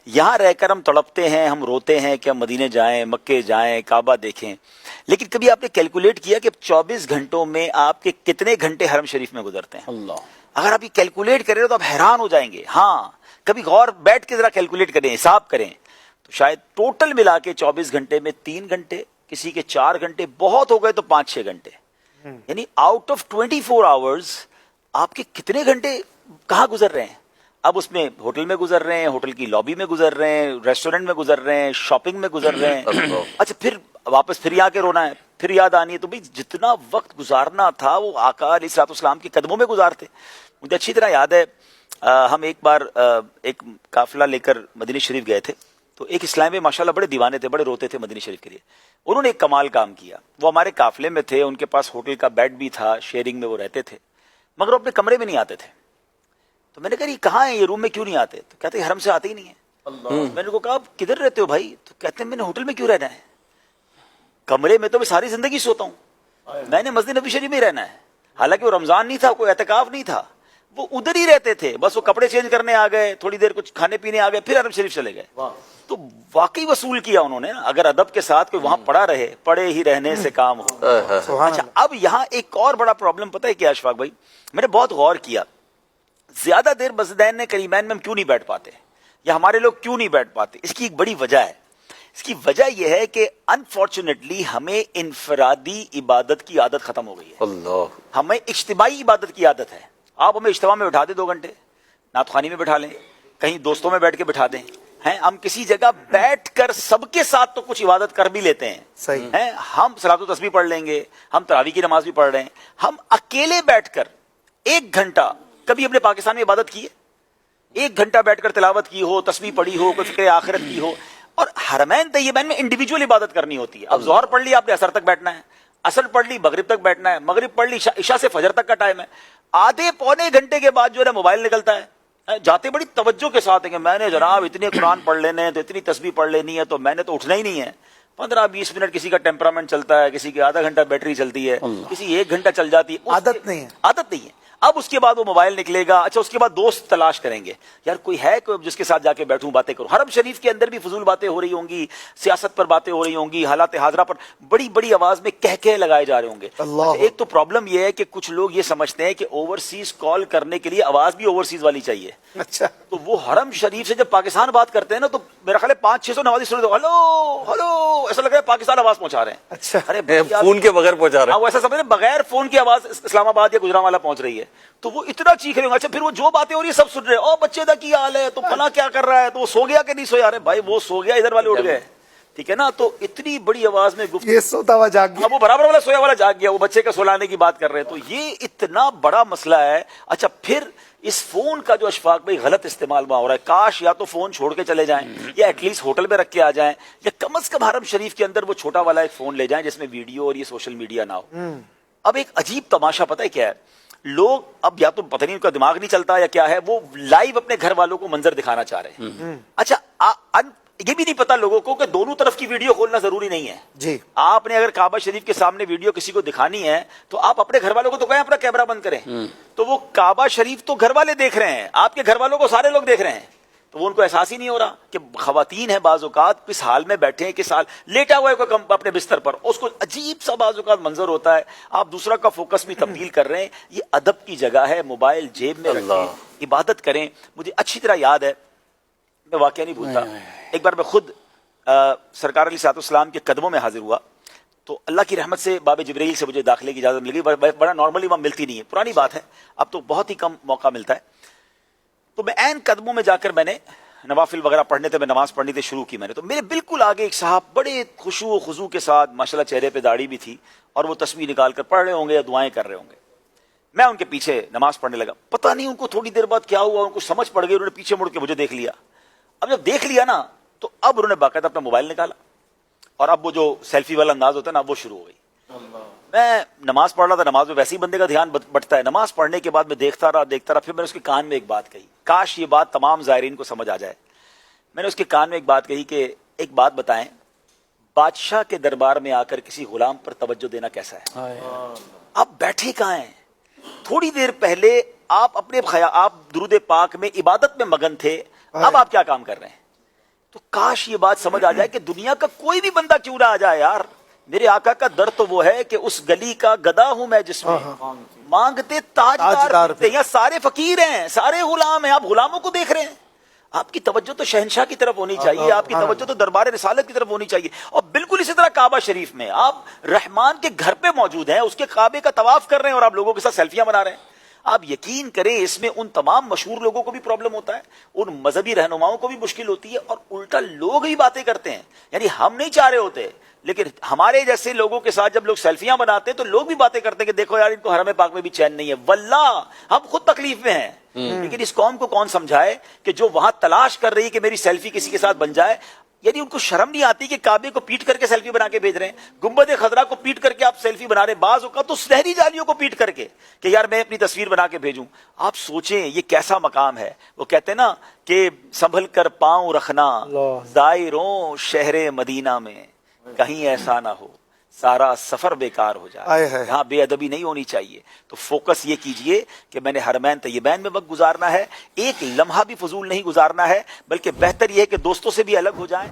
یہاں رہ کر ہم تڑپتے ہیں, ہم روتے ہیں کہ ہم مدینے جائیں, مکے جائیں, کعبہ دیکھیں, لیکن کبھی آپ نے کیلکولیٹ کیا کہ 24 گھنٹوں میں آپ کے کتنے گھنٹے حرم شریف میں گزرتے ہیں؟ اللہ, اگر آپ یہ کیلکولیٹ کریں تو آپ حیران ہو جائیں گے. ہاں, کبھی غور بیٹھ کے ذرا کیلکولیٹ کریں, حساب کریں, تو شاید ٹوٹل ملا کے 24 گھنٹے میں 3 گھنٹے, کسی کے 4 گھنٹے, بہت ہو گئے تو 5-6 گھنٹے, یعنی آؤٹ آف 24 آورز آپ کے کتنے گھنٹے کہاں گزر رہے ہیں؟ اب اس میں ہوٹل میں گزر رہے ہیں, ہوٹل کی لابی میں گزر رہے ہیں, ریسٹورنٹ میں گزر رہے ہیں, شاپنگ میں گزر رہے ہیں. اچھا, پھر واپس پھر آ کے رونا ہے, پھر یاد آنی ہے. تو بھائی جتنا وقت گزارنا تھا وہ آقا علیہ الصلوۃ والسلام کے قدموں میں گزارتے. مجھے اچھی طرح یاد ہے, ہم ایک بار ایک قافلہ لے کر مدینہ شریف گئے تھے. تو ایک اسلام میں ماشاءاللہ بڑے دیوانے تھے, بڑے روتے تھے مدینہ شریف کے لیے. انہوں نے ایک کمال کام کیا. وہ ہمارے قافلے میں تھے, ان کے پاس ہوٹل کا بیڈ بھی تھا, شیئرنگ میں وہ رہتے تھے, مگر وہ اپنے کمرے میں نہیں آتے تھے. تو میں نے کہا یہ کہاں ہے, یہ روم میں کیوں نہیں آتے؟ تو کہتے حرم سے آتے ہی نہیں ہیں. میں نے کہا آپ کدھر رہتے ہو بھائی؟ تو کہتے ہیں میں نے ہوٹل میں کیوں رہنا ہے, کمرے میں تو میں ساری زندگی سوتا ہوں, میں نے مسجد نبی شریف میں ہی رہنا ہے. حالانکہ وہ رمضان نہیں تھا, کوئی اعتکاف نہیں تھا, وہ ادھر ہی رہتے تھے, بس وہ کپڑے چینج کرنے آ گئے, تھوڑی دیر کچھ کھانے پینے آ گئے, پھر حرم شریف چلے گئے. تو واقعی وصول کیا انہوں نے. اگر ادب کے ساتھ کوئی وہاں پڑا رہے, پڑے ہی رہنے سے کام ہو. اچھا, اب یہاں ایک اور بڑا پرابلم پتہ ہے کیا اشفاق بھائی؟ میں نے بہت غور کیا, زیادہ دیر مسجدین نے کریمین میں ہم کیوں نہیں بیٹھ پاتے, یا ہمارے لوگ کیوں نہیں بیٹھ پاتے؟ اس کی ایک بڑی وجہ ہے. اس کی وجہ یہ ہے کہ انفارچونیٹلی ہمیں انفرادی عبادت کی عادت ختم ہو گئی ہے. اللہ, ہمیں اجتماعی عبادت کی عادت ہے. آپ ہمیں اجتماع میں بٹھا دیں 2 گھنٹے, نعت خوانی میں بٹھا لیں, کہیں دوستوں میں بیٹھ کے بٹھا دیں, ہیں ہم کسی جگہ بیٹھ کر سب کے ساتھ تو کچھ عبادت کر بھی لیتے ہیں. صحیح ہیں ہم صلاۃ و تسبیح پڑھ لیں گے, ہم تراویح کی نماز بھی پڑھ رہے ہیں. ہم اکیلے بیٹھ کر 1 گھنٹہ کبھی اپنے پاکستان میں عبادت کی ہے؟ 1 گھنٹہ بیٹھ کر تلاوت کی ہو, تسبیح پڑھی ہو, کوئی فکر آخرت کی ہو؟ اور حرمین طیبین میں انڈیویجول عبادت کرنی ہوتی ہے. اب ظہر پڑھ لی آپ نے, عصر تک بیٹھنا ہے, عصر پڑھ لی مغرب تک بیٹھنا ہے, مغرب پڑھ لی عشاء سے فجر تک کا ٹائم ہے. آدھے پونے گھنٹے کے بعد جو ہے موبائل نکلتا ہے, جاتے بڑی توجہ کے ساتھ ہیں کہ میں نے جناب اتنے قرآن پڑھ لینے ہیں, تو اتنی تسبیح پڑھ لینی ہے, تو میں نے تو اٹھنا ہی نہیں ہے. 15-20 منٹ کسی کا ٹیمپرامنٹ چلتا ہے, کسی کی آدھا گھنٹہ بیٹری چلتی ہے, کسی 1 گھنٹہ چل جاتی ہے. عادت نہیں ہے, عادت نہیں ہے. اب اس کے بعد وہ موبائل نکلے گا. اچھا, اس کے بعد دوست تلاش کریں گے, یار کوئی ہے کوئی جس کے ساتھ جا کے بیٹھوں باتیں کروں. حرم شریف کے اندر بھی فضول باتیں ہو رہی ہوں گی, سیاست پر باتیں ہو رہی ہوں گی, حالات حاضرہ پر بڑی بڑی آواز میں کہہ لگائے جا رہے ہوں گے. اچھا, ایک تو پرابلم یہ ہے کہ کچھ لوگ یہ سمجھتے ہیں کہ اوورسیز کال کرنے کے لیے آواز بھی اوورسیز والی چاہیے. اچھا, تو وہ حرم شریف سے جب پاکستان بات کرتے ہیں نا, تو میرا خیال ہے 500-600 نوازی سن رہے ہو, ہلو ہلو, ایسا لگ رہا ہے پاکستان آواز پہنچا رہے ہیں. اچھا, ارے فون کے بغیر پہنچا رہے ہیں. وہ ایسا سمجھ بغیر فون کی آواز اسلام آباد یا گجرانوالہ پہنچ رہی ہے, تو وہ اتنا چیخ رہے ہوں. اچھا, پھر وہ جو باتیں ہو رہی ہے سب سن رہے ہیں, او بچے دا کی حال ہے, تو فلاں کیا کر رہا ہے, تو وہ سو گیا کہ نہیں سویا؟ ارے بھائی وہ سو گیا, ادھر والے اٹھ گئے, ٹھیک ہے نا. تو اتنی بڑی آواز میں یہ سوتا ہوا جاگ گیا, وہ برابر والا سویا والا جاگ گیا, وہ بچے کا سلانے کی بات کر رہے ہیں. تو یہ اتنا بڑا مسئلہ ہے. اچھا, پھر اس فون کا جو اشفاق بھائی غلط استعمال ہو رہا ہے, کاش یا تو فون چھوڑ کے چلے جائیں, یا ایٹ لیسٹ ہوٹل میں رکھ کے آ جائیں, یا کم از کم حرم شریف کے اندر وہ چھوٹا والا ایک فون لے جائیں جس میں ویڈیو اور یہ سوشل میڈیا نہ ہو. اب ایک عجیب تماشا پتہ ہے کیا ہے, لوگ اب یا تو پتہ نہیں ان کا دماغ نہیں چلتا یا کیا ہے, وہ لائیو اپنے گھر والوں کو منظر دکھانا چاہ رہے ہیں. اچھا, یہ بھی نہیں پتا لوگوں کو کہ دونوں طرف کی ویڈیو کھولنا ضروری نہیں ہے. جی, آپ نے اگر کعبہ شریف کے سامنے ویڈیو کسی کو دکھانی ہے تو آپ اپنے گھر والوں کو تو کہیں اپنا کیمرہ بند کریں. تو وہ کعبہ شریف تو گھر والے دیکھ رہے ہیں, آپ کے گھر والوں کو سارے لوگ دیکھ رہے ہیں. تو وہ ان کو احساس ہی نہیں ہو رہا کہ خواتین ہیں بعض اوقات کس حال میں بیٹھے ہیں, کس حال لیٹا ہوا ہے کوئی اپنے بستر پر, اس کو عجیب سا بعض اوقات منظر ہوتا ہے, آپ دوسرا کا فوکس بھی تبدیل کر رہے ہیں. یہ ادب کی جگہ ہے, موبائل جیب میں رکھیں, عبادت کریں. مجھے اچھی طرح یاد ہے, میں واقعہ نہیں بھولتا, ایک بار میں خود سرکار علیہ الصلوۃ والسلام کے قدموں میں حاضر ہوا. تو اللہ کی رحمت سے باب جبرائیل سے مجھے داخلے کی اجازت مل گئی. بڑا نارملی وہاں ملتی نہیں ہے, پرانی بات ہے, اب تو بہت ہی کم موقع ملتا ہے. تو میں عین قدموں میں جا کر میں نے نوافل وغیرہ پڑھنے تھے, میں نماز پڑھنی تھی شروع کی میں نے. تو میرے بالکل آگے ایک صاحب بڑے خشوع و خضوع کے ساتھ, ماشاءاللہ چہرے پہ داڑھی بھی تھی, اور وہ تسبیح نکال کر پڑھ رہے ہوں گے یا دعائیں کر رہے ہوں گے. میں ان کے پیچھے نماز پڑھنے لگا. پتہ نہیں ان کو تھوڑی دیر بعد کیا ہوا, ان کو سمجھ پڑ گئی, انہوں نے پیچھے مڑ کے مجھے دیکھ لیا. اب جب دیکھ لیا نا, تو اب انہوں نے باقاعدہ اپنا موبائل نکالا, اور اب وہ جو سیلفی والا انداز ہوتا ہے نا, اب وہ شروع ہو گئی. میں نماز پڑھ رہا تھا, نماز میں ویسے ہی بندے کا دھیان بٹتا ہے. نماز پڑھنے کے بعد میں دیکھتا رہا, پھر میں نے اس کے کان میں ایک بات کہی, کاش یہ بات تمام زائرین کو سمجھ آ جائے. میں نے اس کے کان میں ایک بات کہی کہ ایک بات بتائیں, بادشاہ کے دربار میں آ کر کسی غلام پر توجہ دینا کیسا ہے؟ آپ بیٹھے کہاں ہیں؟ تھوڑی دیر پہلے آپ اپنے آپ درود پاک میں عبادت میں مگن تھے, اب آپ کیا کام کر رہے ہیں؟ تو کاش یہ بات سمجھ آ جائے کہ دنیا کا کوئی بھی بندہ کیوں نہ آ جائے یار، میرے آقا کا در تو وہ ہے کہ اس گلی کا گدا ہوں میں جس میں مانگتے تاجدار پھرتے، یہاں سارے فقیر ہیں، سارے غلام ہیں، آپ غلاموں کو دیکھ رہے ہیں۔ آپ کی توجہ تو شہنشاہ کی طرف ہونی چاہیے، آپ کی توجہ تو دربار رسالت کی طرف ہونی چاہیے۔ اور بالکل اسی طرح کعبہ شریف میں آپ رحمان کے گھر پہ موجود ہیں، اس کے کعبے کا طواف کر رہے ہیں اور آپ لوگوں کے ساتھ سیلفیاں بنا رہے ہیں۔ آپ یقین کریں اس میں ان تمام مشہور لوگوں کو بھی پرابلم ہوتا ہے، ان مذہبی رہنماؤں کو بھی مشکل ہوتی ہے، اور الٹا لوگ ہی باتیں کرتے ہیں۔ یعنی ہم نہیں چاہ رہے ہوتے، لیکن ہمارے جیسے لوگوں کے ساتھ جب لوگ سیلفیاں بناتے ہیں تو لوگ بھی باتیں کرتے ہیں کہ دیکھو یار ان کو حرم پاک میں بھی چین نہیں ہے۔ واللہ ہم خود تکلیف میں ہیں، لیکن اس قوم کو کون سمجھائے کہ جو وہاں تلاش کر رہی ہے کہ میری سیلفی کسی کے ساتھ بن جائے، یعنی ان کو شرم نہیں آتی کہ کعبے کو پیٹ کر کے سیلفی بنا کے بھیج رہے ہیں، گنبد خضرا کو پیٹ کر کے آپ سیلفی بنا رہے ہیں، بعض اوقات تو سنہری جالیوں کو پیٹ کر کے کہ یار میں اپنی تصویر بنا کے بھیجوں۔ آپ سوچیں یہ کیسا مقام ہے۔ وہ کہتے ہیں نا کہ سنبھل کر پاؤں رکھنا زائروں شہر مدینہ میں، کہیں ایسا نہ ہو سارا سفر بیکار ہو جائے۔ یہاں بے ادبی نہیں ہونی چاہیے۔ تو فوکس یہ کیجئے کہ میں نے حرمین طیبین میں وقت گزارنا ہے، ایک لمحہ بھی فضول نہیں گزارنا ہے، بلکہ بہتر یہ ہے کہ دوستوں سے بھی الگ ہو جائیں۔